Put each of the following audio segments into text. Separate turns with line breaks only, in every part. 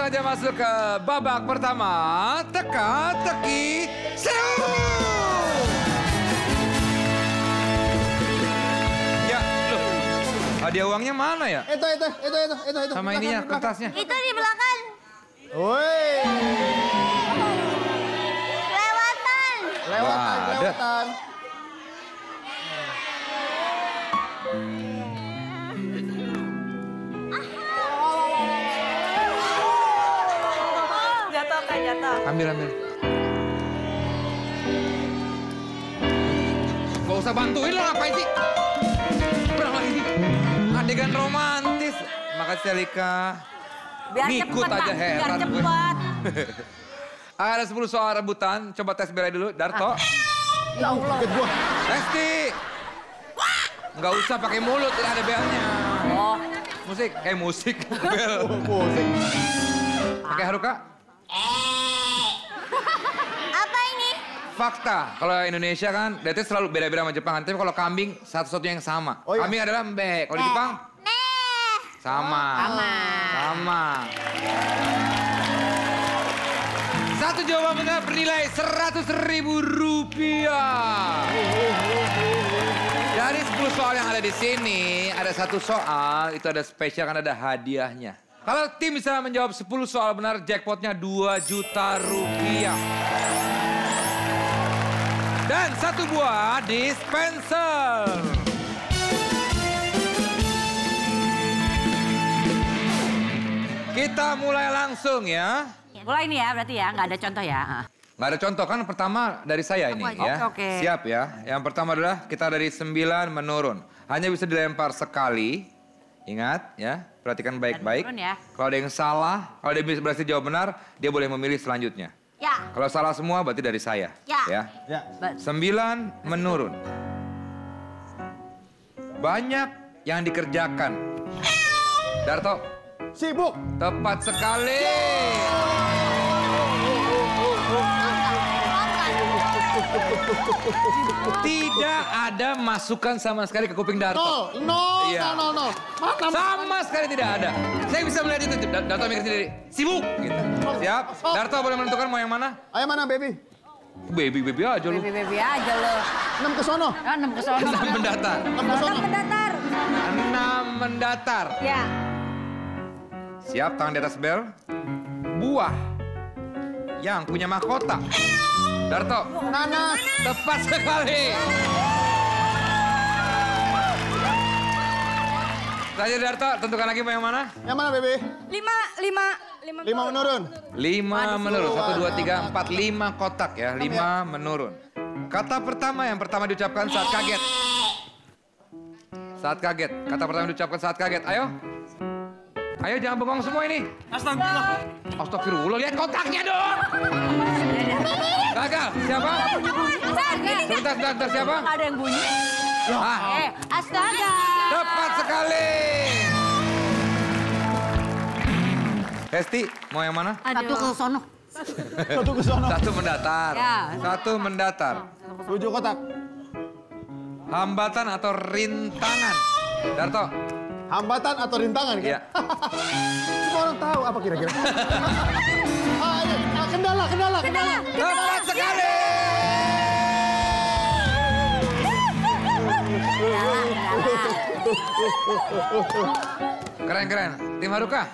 langsung aja masuk ke babak pertama. Teka-teki seru. Ya, loh. Hadiah uangnya mana ya?
Itu.
Sama ininya, kertasnya.
Itu di belakang.
Woi. Kelewatan.
Jatuh.
Ambil. Gak usah bantuin lo, ngapain sih? Berang lagi sih. Adegan romantis. Makasih Alika.
Biar
ngikut
cepet,
aja
Bang.
heran.
Biar cepet.
Ada 10 soal rebutan. Coba tes belai dulu. Darto.
Ya Allah.
Lesti. Nggak usah pakai mulut, ini ada belnya.
Oh.
Musik. Bel.
Musik.
Pakai Haruka.
Apa ini?
Fakta. Kalau Indonesia kan, itu selalu beda-beda sama Jepang. Tapi kalau kambing, satu-satunya yang sama.
Oh, iya.
Kambing adalah mbe. Kalau di Jepang? Sama. Satu jawaban benar bernilai Rp100.000. Dari 10 soal yang ada di sini, ada satu soal, itu ada spesial kan ada hadiahnya. Kalau tim bisa menjawab 10 soal benar, jackpotnya Rp2 juta. Dan satu buah dispenser. Kita mulai langsung ya.
Mulai ini ya berarti ya, nggak ada contoh ya.
Nggak ada contoh kan pertama dari saya ini ya.
Oke.
Siap ya. Yang pertama adalah kita dari 9 menurun. Hanya bisa dilempar sekali. Ingat ya, perhatikan baik-baik.
Ya.
Kalau ada yang salah, kalau dia berhasil jawab benar, dia boleh memilih selanjutnya.
Ya.
Kalau salah semua berarti dari saya.
Ya.
Ya.
9 menurun. Banyak yang dikerjakan. Darto.
Sibuk.
Tepat sekali. Tidak ada masukan sama sekali ke kuping Darto.
No.
Iya.
Mana?
Sama sekali tidak ada. Saya bisa melihat itu. Darto mikir sendiri. Sibuk. Gitu. Siap. Darto boleh menentukan mau yang mana?
Ayo mana, baby?
Baby aja lu.
Baby aja lo.
6 ke sono.
Ya, 6 ke sono.
6 mendatar.
6 ke sono.
mendatar.
6 mendatar.
Ya.
Siap, tangan di atas bel. Buah yang punya mahkota. Darto.
Nanas.
Tepat sekali. Terakhir Darto, tentukan lagi mau yang mana?
Yang mana, baby?
5
menurun.
5 menurun. 1, 2, 3, 4, 5 kotak ya. 5 menurun. Kata pertama yang pertama diucapkan saat kaget. Saat kaget. Kata pertama diucapkan saat kaget. Ayo. Ayo jangan bengong semua ini. Astagfirullah. Astagfirullah, lihat kotaknya dong. Gagal. Siapa? Sebentar, siapa?
Ada yang bunyi.
Ah,
Astaga.
tepat sekali. Hesti, mau yang mana?
Satu ke sono.
Satu ke sono.
Satu mendatar.
Ya.
Satu mendatar.
7 kotak.
Hambatan atau rintangan? Darto.
Hambatan atau rintangan kan?
Iya.
Semua orang tahu apa kira-kira. Kendala.
Tepat sekali. Keren. Tim Haruka,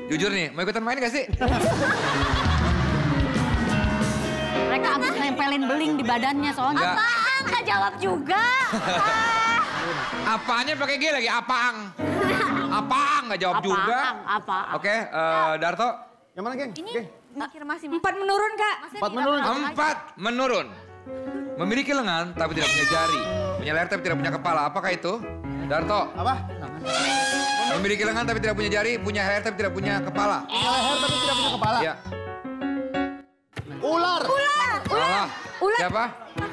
jujur nih, mau ikutan main gak sih?
Mereka abis nempelin beling di badannya soalnya.
Enggak.
Apaan? Nggak jawab juga.
Apaannya pakai G lagi, apaan? Apaan, nggak jawab juga.
Apaan?
Oke, Darto.
Yang mana, geng?
Ini
Geng.
mikir masih 4 menurun, Kak.
4 menurun.
4 menurun. Memiliki lengan tapi tidak punya jari. Punya leher tapi tidak punya kepala. Apakah itu? Darto.
Apa?
Memiliki lengan tapi tidak punya jari. Punya leher tapi tidak punya kepala.
Punya leher tapi tidak punya kepala.
Ya.
Ular.
Salah.
Ular.
Siapa?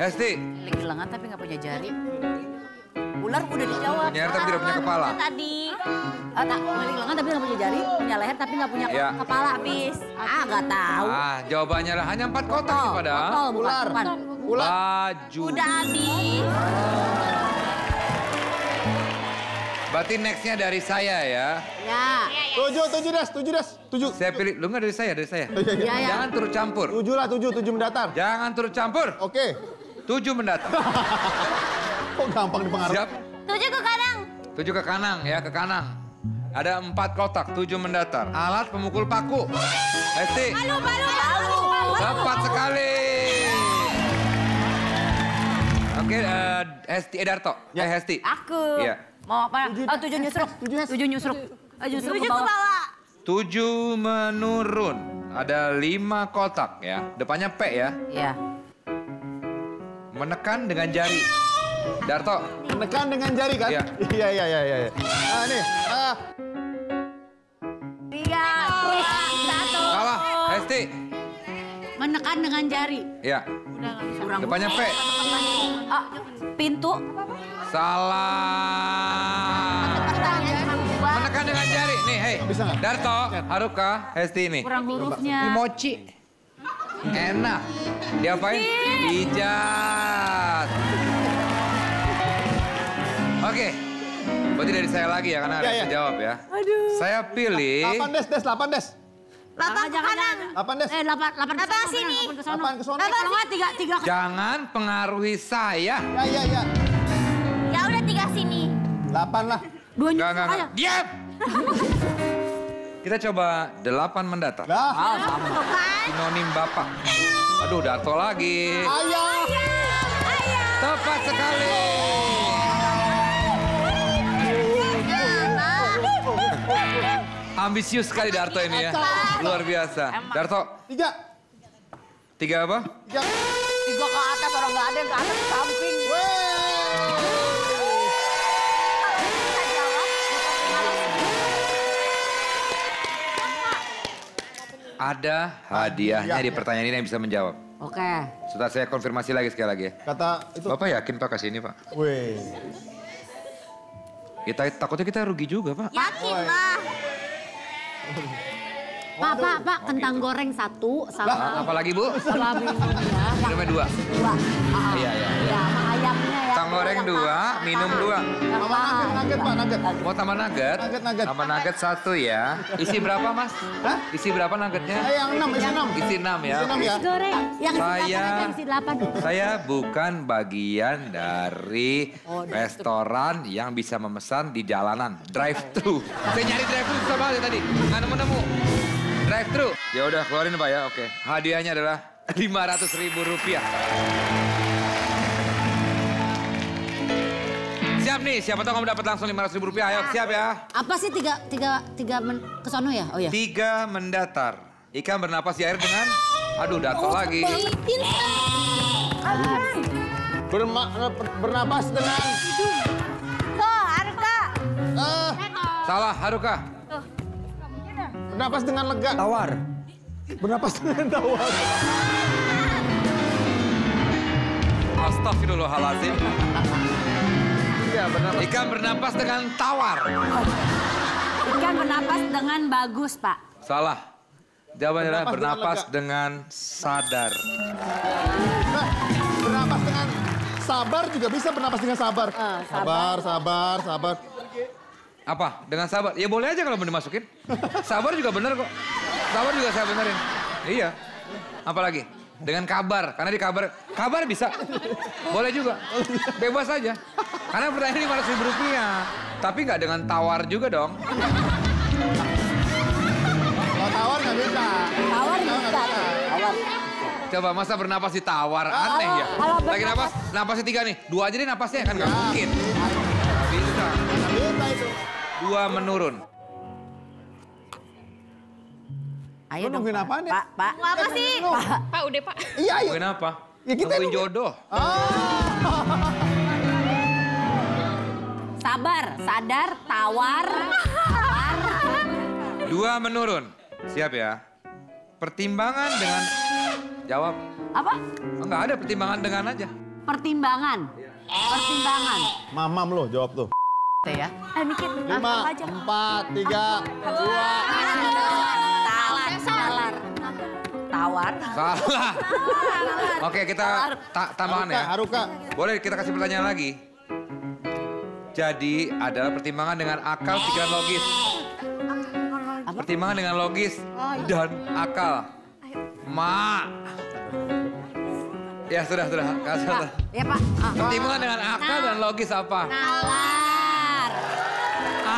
Hesti.
Memiliki lengan tapi nggak punya jari. Ular udah dijawab.
Punya leher tapi tidak punya kepala.
Tadi. Memiliki lengan tapi nggak punya jari. Punya leher tapi nggak punya
Ya.
kepala. Habis. Nggak tahu.
Jawabannya adalah hanya 4 kotak nih padahal.
Botol, bukan.
Ular.
Bukan.
Ular.
Baju.
Udah habis.
Berarti nextnya dari saya ya.
Ya.
7 Des.
Saya pilih, lu nggak dari saya.
Iya, ya.
Jangan turut campur.
7 lah, 7 mendatar.
Jangan turut campur.
Oke.
7 mendatar.
Kok gampang dipengaruhi?
Siap?
7 ke kanan.
7 ke kanan ya, ke kanan. Ada 4 kotak, 7 mendatar. Alat pemukul paku. Hesti.
Palu.
Tepat sekali. Oke, Hesti Edarto.
Ya.
Hesti.
Aku.
Iya.
Mau apa? 7 nyusruk. 7 nyusruk.
7 ke bawah.
7 menurun. Ada 5 kotak ya. Depannya P ya.
Iya.
Menekan dengan jari. Darto.
Menekan dengan jari kan?
Iya.
Iya. Nah, nih.
3, 2, 1.
Salah. Hesti.
Menekan dengan jari.
Iya.
Kurang.
Depannya P.
Pintu.
Salah.
Pertanyaan cuma 2.
Menekan dengan jari. Nih, hei.
Bisa nggak?
Darto, Haruka, Hesti ini.
Kurang hurufnya.
Ini mochi. Enak. Diapain? Pijat. Oke. Berarti dari saya lagi ya, karena ada yang jawab ya. Saya pilih...
8 Des.
8 ke kanan.
8 Des.
8
8 sini.
8 ke sono.
Kalau nggak 3
Jangan pengaruhi saya.
Ya.
Ya udah 3 sini.
8 lah.
2 nyusruk
Enggak.
aja.
Diam! Kita coba 8 mendatar.
Dah.
Tuh kan.
Sinonim Bapak. Aduh, Darto lagi.
Ayah.
Tepat sekali. Ambisius sekali Darto ini ya. Luar biasa. Darto,
3.
3 apa?
3.
3 ke atas, orang nggak ada yang ke atas, ke samping.
Ada hadiahnya di pertanyaan ini yang bisa menjawab.
Oke.
Setelah saya konfirmasi lagi sekali lagi ya.
Kata itu.
Bapak yakin Pak kasih ini Pak?
Weh.
Takutnya kita rugi juga Pak.
Yakin lah.
Pak, kentang goreng 1 sama
Apalagi Bu?
sama minum ya.
Minumnya 2.
2.
Iya.
Ya, sama ayamnya ya.
Kentang goreng 2, minum 2.
Sama nugget, Pak, nugget.
Mau tambah nugget?
Nugget.
Tambah nugget 1 ya. Isi berapa Mas?
Hah?
Isi berapa nuggetnya?
Yang 6, isi 6.
Isi 6 ya.
Isi 6 ya.
Goreng. Yang isi 8 aja, isi 8.
Saya bukan bagian dari restoran yang bisa memesan di jalanan. Drive-thru. Saya nyari drive-thru susah banget tadi. Nggak nemu-nemu. Drive-thru. Ya udah keluarin Pak ya, oke. Hadiahnya adalah Rp500.000. Siap nih, siapa tahu kamu dapat langsung Rp500.000. Ayo, siap ya.
Apa sih 3 ke sono ya? Oh ya.
3 mendatar. Ikan bernapas di air dengan... Aduh, Darto lagi.
Bernapas dengan...
Tuh, Haruka.
Salah, Haruka.
Bernapas dengan lega.
Tawar.
Bernapas dengan tawar.
Astagfirullahaladzim.
Iya, bernapas.
Ikan bernapas dengan tawar.
Ikan bernapas dengan bagus, Pak.
Salah. Jawabannya adalah
Bernapas
bernapas dengan sadar.
Nah, bernapas dengan sabar juga bisa bernapas dengan sabar. Sabar.
Apa? Dengan sabar? Ya boleh aja kalau mau dimasukin. Sabar juga bener kok. Sabar juga saya benerin. Iya. Apalagi? Dengan kabar. Karena di kabar bisa. Boleh juga. Bebas aja. Karena pertanyaan Rp500.000. Tapi nggak dengan tawar juga dong.
Kalau tawar nggak bisa.
Tawar bisa. Tawar.
Coba masa bernapas di tawar? Aneh ya. Lagi napas, napasnya 3 nih. 2 aja deh napasnya kan nggak mungkin. Nggak bisa.
Nggak bisa itu.
2 menurun.
Ayo dong,
nungguin apaan ya?
Pak.
Mau apa sih?
Pak, udah Pak.
Iya, ayo.
Nungguin apa?
Ya, kita
Nungguin
nunggu.
jodoh.
Sabar, sadar, tawar.
2 menurun. Siap ya. Pertimbangan dengan... Jawab.
Apa?
Enggak ada pertimbangan dengan aja.
Pertimbangan.
Mamam lo jawab tuh.
Ya.
Mikir.
5, 4, 3, 2.
Tawar.
Salah. Oke, kita tambahan ya.
Haruka.
Boleh kita kasih pertanyaan lagi? Jadi adalah pertimbangan dengan akal, pikiran logis. Pertimbangan dengan logis dan akal. Ma. Ya sudah.
Ya Pak.
Pertimbangan dengan akal dan logis apa?
Nalar.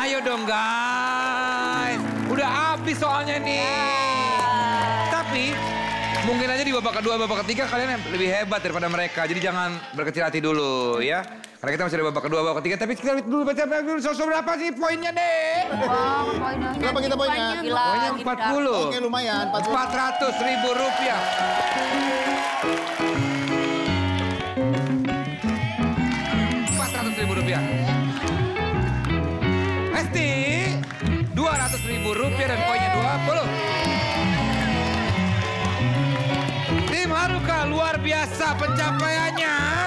Ayo dong guys. Udah habis soalnya nih. Tapi mungkin aja di babak kedua, babak ketiga kalian lebih hebat daripada mereka. Jadi jangan berkecil hati dulu ya. Karena kita masih ada babak kedua, babak ketiga. Tapi kita lihat dulu baca dulu berapa sih poinnya deh.
Berapa kita poinnya?
Poinnya 40.
Oke lumayan.
400.000 rupiah. Rp400.000. Esti, Rp200.000 dan poinnya 20. Tim Haruka luar biasa pencapaiannya.